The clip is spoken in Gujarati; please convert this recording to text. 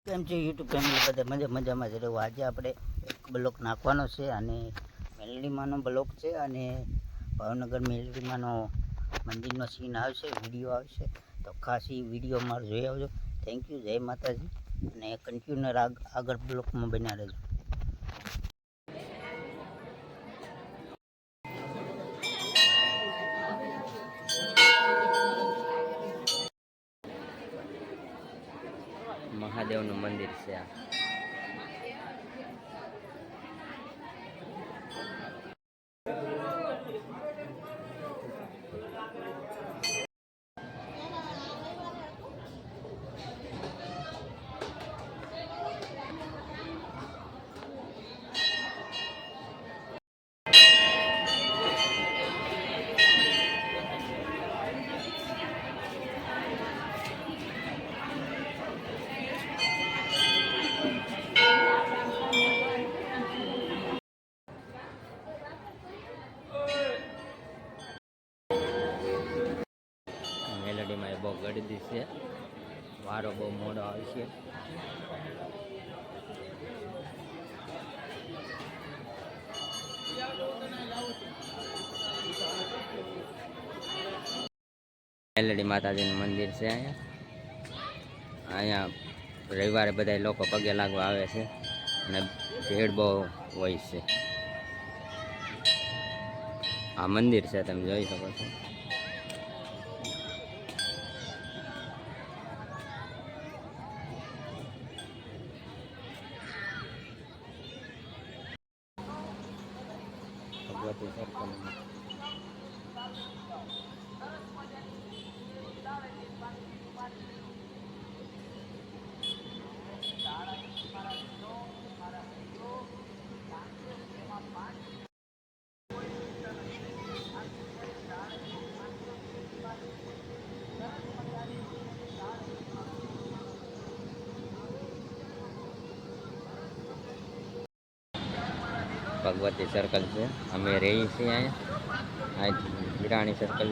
કેમ છે યુટ્યુબ ફેમિલી બધા મજામાં જ રહેવું। આજે આપણે એક બ્લોક નાખવાનો છે અને મેલડીમાંનો બ્લોક છે અને ભાવનગર મેલડીમાંનો મંદિરનો સીન આવશે, વિડીયો આવશે, તો ખાસ એ વિડીયો અમારો જોઈ આવજો। થેન્ક યુ, જય માતાજી અને કન્ટિન્યુઅર આગળ બ્લોકમાં બન્યા રહેજો। મહાદેવનું મંદિર છે આ। મેલડીમાં એ બહુ ગળદી છે, વારો બહુ મોડો આવશે। મેલડી માતાજીનું મંદિર છે અહીંયા રવિવારે બધા લોકો પગે લાગવા આવે છે અને ભીડ બહુ હોય છે। આ મંદિર છે, તમે જોઈ શકો છો। ભગવતી સર્કલ ભગવતી સર્કલ છે, અમે રહીએ છીએ અહીંયા। આ વિરાણી સર્કલ